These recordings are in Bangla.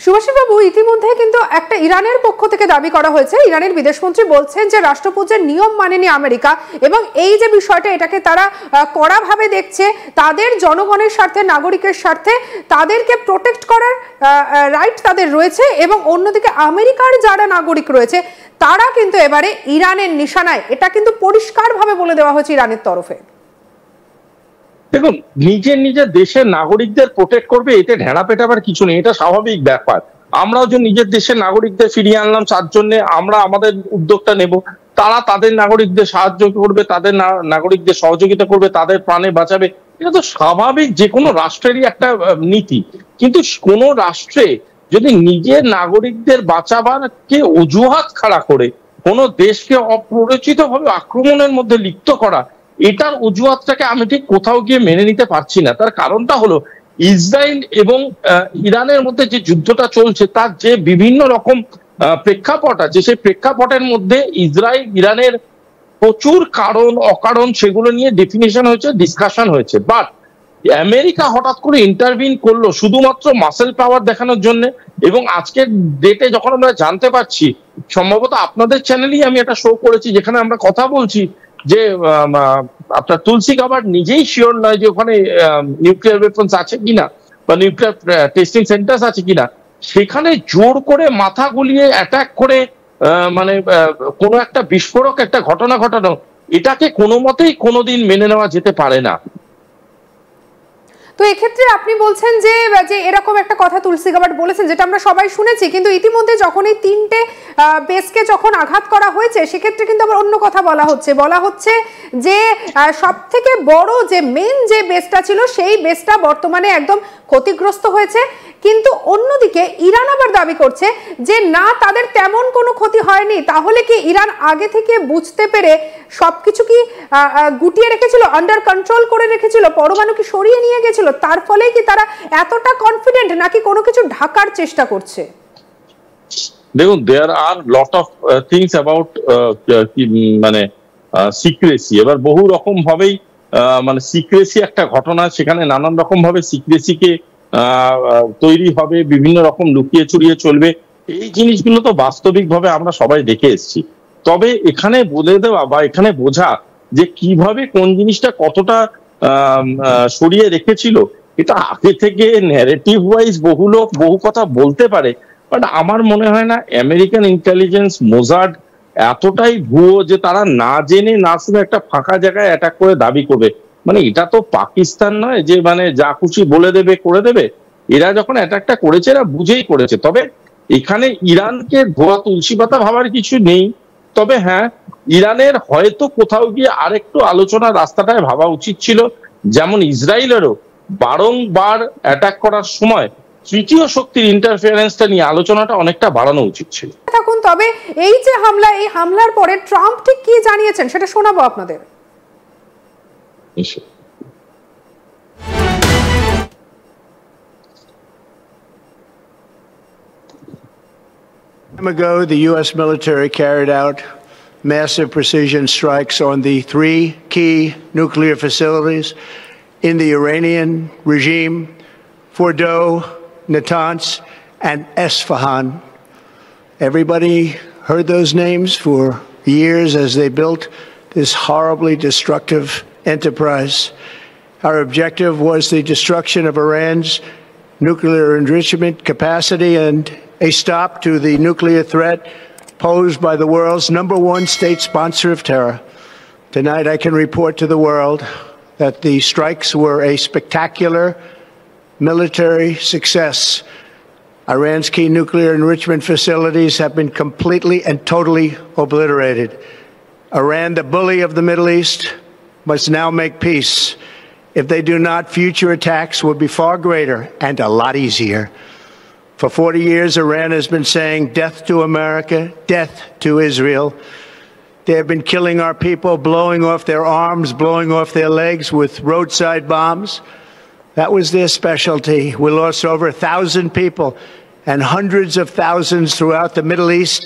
শুভাশিস বাবু, ইতিমধ্যে কিন্তু একটা ইরানের পক্ষ থেকে দাবি করা হয়েছে, ইরানের বিদেশমন্ত্রী বলছেন যে রাষ্ট্রপুঞ্জের নিয়ম মানেনি আমেরিকা, এবং এই যে বিষয়টা এটাকে তারা কড়াভাবে দেখছে, তাদের জনগণের স্বার্থে, নাগরিকের স্বার্থে তাদেরকে প্রোটেক্ট করার রাইট তাদের রয়েছে, এবং অন্যদিকে আমেরিকার যারা নাগরিক রয়েছে তারা কিন্তু এবারে ইরানের নিশানায়, এটা কিন্তু পরিষ্কারভাবে বলে দেওয়া হয়েছে ইরানের তরফে। দেখুন, নিজের নিজের দেশের নাগরিকদের প্রোটেক্ট করবে, এতে ঢেঁড়া পেটাবার কিছু নেই, এটা স্বাভাবিক ব্যাপার। আমরাও যে নিজের দেশের নাগরিকদের ফিরিয়ে আনলাম তার জন্য আমরা আমাদের উদ্যোগটা নেব, তারা তাদের নাগরিকদের সাহায্য করবে, তাদের নাগরিকদের সহযোগিতা করবে, তাদের প্রাণে বাঁচাবে, এটা তো স্বাভাবিক যে কোনো রাষ্ট্রেরই একটা নীতি। কিন্তু কোনো রাষ্ট্রে যদি নিজের নাগরিকদের বাঁচাবারকে অজুহাত খাড়া করে কোনো দেশকে অপরিচিতভাবে আক্রমণের মধ্যে লিপ্ত করা, এটার অজুহাতটাকে আমি ঠিক কোথাও গিয়ে মেনে নিতে পারছি না। তার কারণটা হলো ইসরায়েল এবং ইরানের মধ্যে যে যুদ্ধটা চলছে তার যে বিভিন্ন রকম প্রেক্ষাপট আছে, সেই প্রেক্ষাপটের মধ্যে ইসরায়েল ইরানের প্রচুর কারণ অকারণ সেগুলো নিয়ে ডেফিনেশন হয়েছে, ডিসকাশন হয়েছে। বাট আমেরিকা হঠাৎ করে ইন্টারভিন করলো শুধুমাত্র মাসেল পাওয়ার দেখানোর জন্য। এবং আজকের ডেটে যখন আমরা জানতে পারছি, সম্ভবত আপনাদের চ্যানেলেই আমি একটা শো করেছি যেখানে আমরা কথা বলছি যে আপনার তুলসী গাবার্ড নিজেই শিওর নয় যে ওখানে নিউক্লিয়ার ওয়েপন্স আছে কিনা বা নিউক্লিয়ার টেস্টিং সেন্টার আছে কিনা, সেখানে জোর করে মাথা গুলিয়ে অ্যাটাক করে মানে কোনো একটা বিস্ফোরক একটা ঘটনা ঘটানো, এটাকে কোনো মতেই কোনোদিন মেনে নেওয়া যেতে পারে না। তো এক্ষেত্রে আপনি বলছেন যে এরকম একটা কথা তুলসী গাবার্ড বলেছেন, যেটা আমরা সবাই শুনেছি, কিন্তু ইতিমধ্যে যখন এই তিনটে বেসকে যখন আঘাত করা হয়েছে সেক্ষেত্রে কিন্তু আবার অন্য কথা বলা হচ্ছে যে সব থেকে বড় যে মেন যে বেসটা ছিল সেই বেসটা বর্তমানে একদম ক্ষতিগ্রস্ত হয়েছে। কিন্তু অন্যদিকে ইরান আবার দাবি করছে যে না, তাদের তেমন কোনো ক্ষতি হয়নি। তাহলে কি ইরান আগে থেকে বুঝতে পেরে সবকিছু কি গুটিয়ে রেখেছিল, আন্ডার কন্ট্রোল করে রেখেছিল, পরমাণু কি সরিয়ে নিয়ে গেছিল? তার ফলে কি তারা এতটা কনফিডেন্ট, নাকি কোনো কিছু ঢাকার চেষ্টা করছে? দেখুন, দেয়ার আর লট অফ থিংস অ্যাবাউট মানে সিক্রেসি। এবার বহু রকম ভাবেই মানে সিক্রেসি একটা ঘটনা, সেখানে নানান রকম ভাবে সিক্রেসিকে তৈরি হবে, বিভিন্ন রকম লুকিয়ে চুরিয়ে চলবে, এই জিনিসগুলো তো বাস্তবিকভাবে আমরা সবাই দেখে এসেছি। তবে এখানে বলে দেওয়া বা এখানে বোঝা যে কিভাবে কোন জিনিসটা কতটা সরিয়ে রেখেছিল, এটা আগে থেকে ন্যারেটিভ ওয়াইজ বহু লোক বহু কথা বলতে পারে, বাট আমার মনে হয় না আমেরিকান ইন্টেলিজেন্স মোজাড এতটাই ভুয়ো যে তারা না জেনে না শুনে একটা ফাঁকা জায়গায় অ্যাটাক করে দাবি করবে। মানে এটা তো পাকিস্তান নয় যে মানে যা খুশি বলে দেবে করে দেবে। এরা যখন অ্যাটাকটা করেছে এরা বুঝেই করেছে। তবে এখানে ইরানকে ধোয়া তুলসী পাতা ভাবার কিছু নেই। তবে হ্যাঁ, ইরানের হয়তো কোথাও গিয়ে আরেকটু আলোচনার রাস্তাটায় ভাবা উচিত ছিল, যেমন ইসরায়েলেরও বারংবার অ্যাটাক করার সময় তৃতীয় শক্তির ইন্টারফারেন্সটা নিয়ে আলোচনাটা অনেকটা বাড়ানো উচিত ছিল। থাকুন, তবে এই যে হামলা, এই হামলার পরে ট্রাম্প ঠিক কি জানিয়েছেন সেটা শোনাবো আপনাদের। Time ago, the U.S. military carried out massive precision strikes on the 3 key nuclear facilities in the Iranian regime: Fordow, Natanz, and Esfahan. Everybody heard those names for years as they built this horribly destructive enterprise. Our objective was the destruction of Iran's nuclear enrichment capacity and a stop to the nuclear threat posed by the world's #1 state sponsor of terror. Tonight, I can report to the world that the strikes were a spectacular military success. Iran's key nuclear enrichment facilities have been completely and totally obliterated. Iran, the bully of the Middle East, must now make peace. If they do not, future attacks will be far greater and a lot easier. For 40 years, Iran has been saying death to America, death to Israel. They have been killing our people, blowing off their arms, blowing off their legs with roadside bombs. That was their specialty. We lost over 1,000 people, and hundreds of thousands throughout the Middle East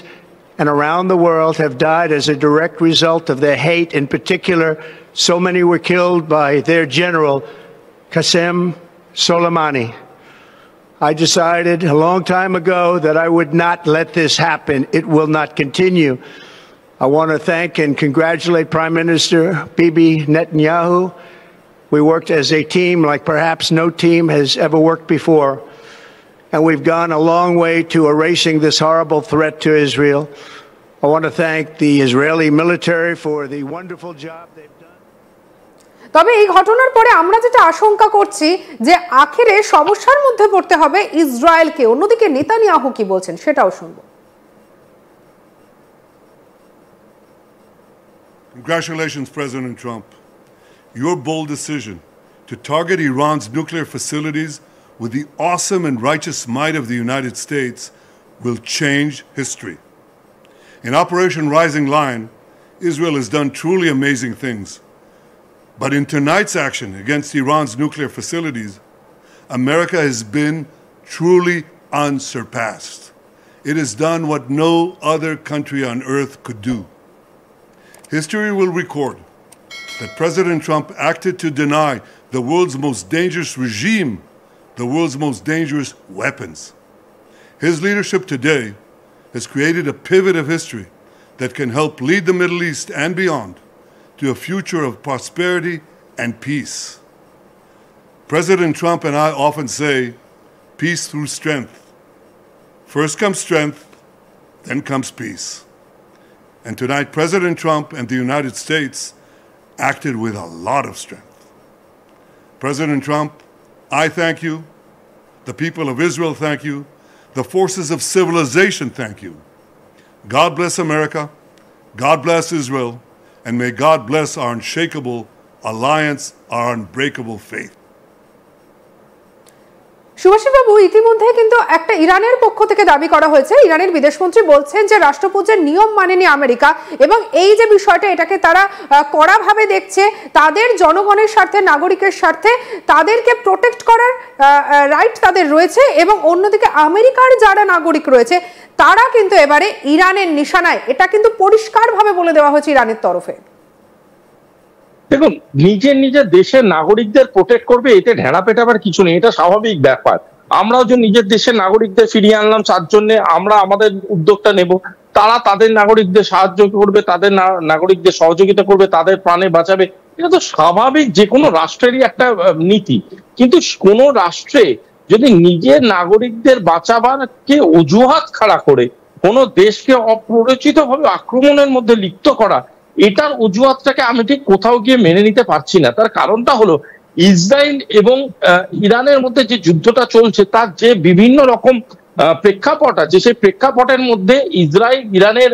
and around the world have died as a direct result of their hate. In particular, so many were killed by their general, Qasem Soleimani. I decided a long time ago that I would not let this happen. It will not continue. I want to thank and congratulate Prime Minister Bibi Netanyahu. We worked as a team like perhaps no team has ever worked before. And we've gone a long way to erasing this horrible threat to Israel. I want to thank the Israeli military for the wonderful job they've done. তবে এই ঘটনার পরে আমরা যেটা আশঙ্কা করছি যে আখেরে সমস্যার মধ্যে পড়তে হবে ইসরায়েলকে। অন্যদিকে নেতানিয়াহু কি বলছেন সেটাও শুনবো। Congratulations, President Trump. Your bold decision to target Iran's nuclear facilities with the awesome and righteous might of the United States will change history. In Operation Rising Lion, Israel has done truly amazing things. But in tonight's action against Iran's nuclear facilities, America has been truly unsurpassed. It has done what no other country on earth could do. History will record that President Trump acted to deny the world's most dangerous regime the world's most dangerous weapons. His leadership today has created a pivot of history that can help lead the Middle East and beyond to a future of prosperity and peace. President Trump and I often say, peace through strength. First comes strength, then comes peace. And tonight, President Trump and the United States acted with a lot of strength. President Trump, I thank you. The people of Israel thank you. The forces of civilization thank you. God bless America. God bless Israel. And may God bless our unshakable alliance, our unbreakable faith. সুভাষবাবু, ইতিমধ্যে কিন্তু একটা ইরানের পক্ষ থেকে দাবি করা হয়েছে, ইরানের বিদেশমন্ত্রী বলছেন যে রাষ্ট্রপুঞ্জের নিয়ম মানেনি আমেরিকা, এবং এই যে বিষয়টা এটাকে তারা কড়াভাবে দেখছে, তাদের জনগণের স্বার্থে, নাগরিকের স্বার্থে তাদেরকে প্রোটেক্ট করার রাইট তাদের রয়েছে, এবং অন্যদিকে আমেরিকার যারা নাগরিক রয়েছে তারা কিন্তু এবারে ইরানের নিশানায়, এটা কিন্তু পরিষ্কারভাবে বলে দেওয়া হয়েছে ইরানের তরফে। দেখুন, নিজের দেশের নাগরিকদের প্রোটেক্ট করবে, এতে ঢেড়া পেটাবার কিছু নেই, এটা স্বাভাবিক ব্যাপার। আমরাও যে নিজের দেশের নাগরিকদের ফিরিয়ে আনলাম তার জন্য আমরা আমাদের উদ্যোগটা নেব, তারা তাদের নাগরিকদের সাহায্য করবে, তাদের নাগরিকদের সহযোগিতা করবে, তাদের প্রাণে বাঁচাবে, এটা তো স্বাভাবিক যে কোনো রাষ্ট্রেরই একটা নীতি। কিন্তু কোনো রাষ্ট্রে যদি নিজের নাগরিকদের বাঁচাবারকে অজুহাত খাড়া করে কোনো দেশকে অপরিচিতভাবে আক্রমণের মধ্যে লিপ্ত করা, এটার অজুহাতটাকে আমি ঠিক কোথাও গিয়ে মেনে নিতে পারছি না। তার কারণটা হলো ইসরায়েল এবং ইরানের মধ্যে যে যুদ্ধটা চলছে তার যে বিভিন্ন রকম প্রেক্ষাপট আছে, সেই প্রেক্ষাপটের মধ্যে ইসরায়েল ইরানের